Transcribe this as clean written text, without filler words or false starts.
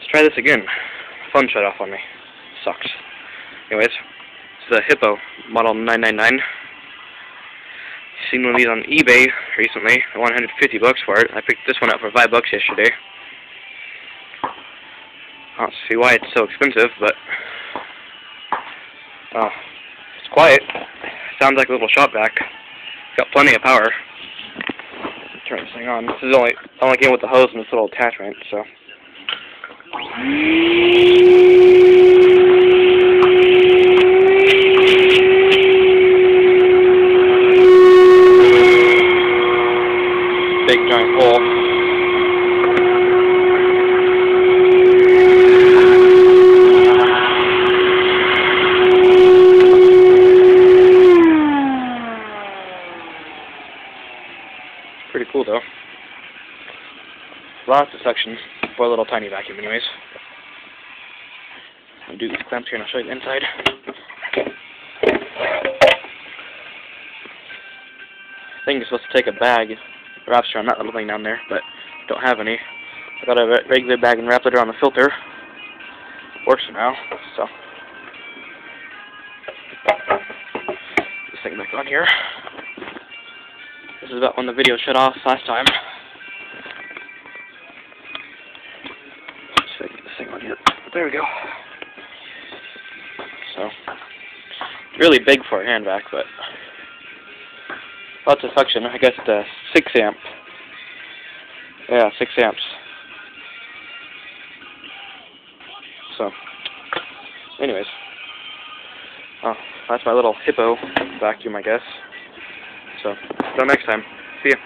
Let's try this again. Phone shut off on me. Sucks. Anyways, this is a Hippo model 999. Seen one of these on eBay recently. I won $150 for it. I picked this one up for $5 yesterday. I don't see why it's so expensive, but it's quiet. Sounds like a little shop vac. Got plenty of power. Turn this thing on. This is only came with the hose and this little attachment, so. Big giant hole. Pretty cool though. Lots of suction for a little tiny vacuum anyways. I'll do these clamps here and I'll show you the inside. I think you're supposed to take a bag, wraps around that little thing down there, but don't have any. I got a regular bag and wrapped it around the filter. Works for now, so. This thing back on here. This is about when the video shut off last time. Let's get this thing on here. There we go. So, it's really big for a hand vac, but lots of suction. I guess it's a 6 amp. Yeah, 6 amps. So, anyways. That's my little Hippo vacuum, I guess. So, until next time. See ya.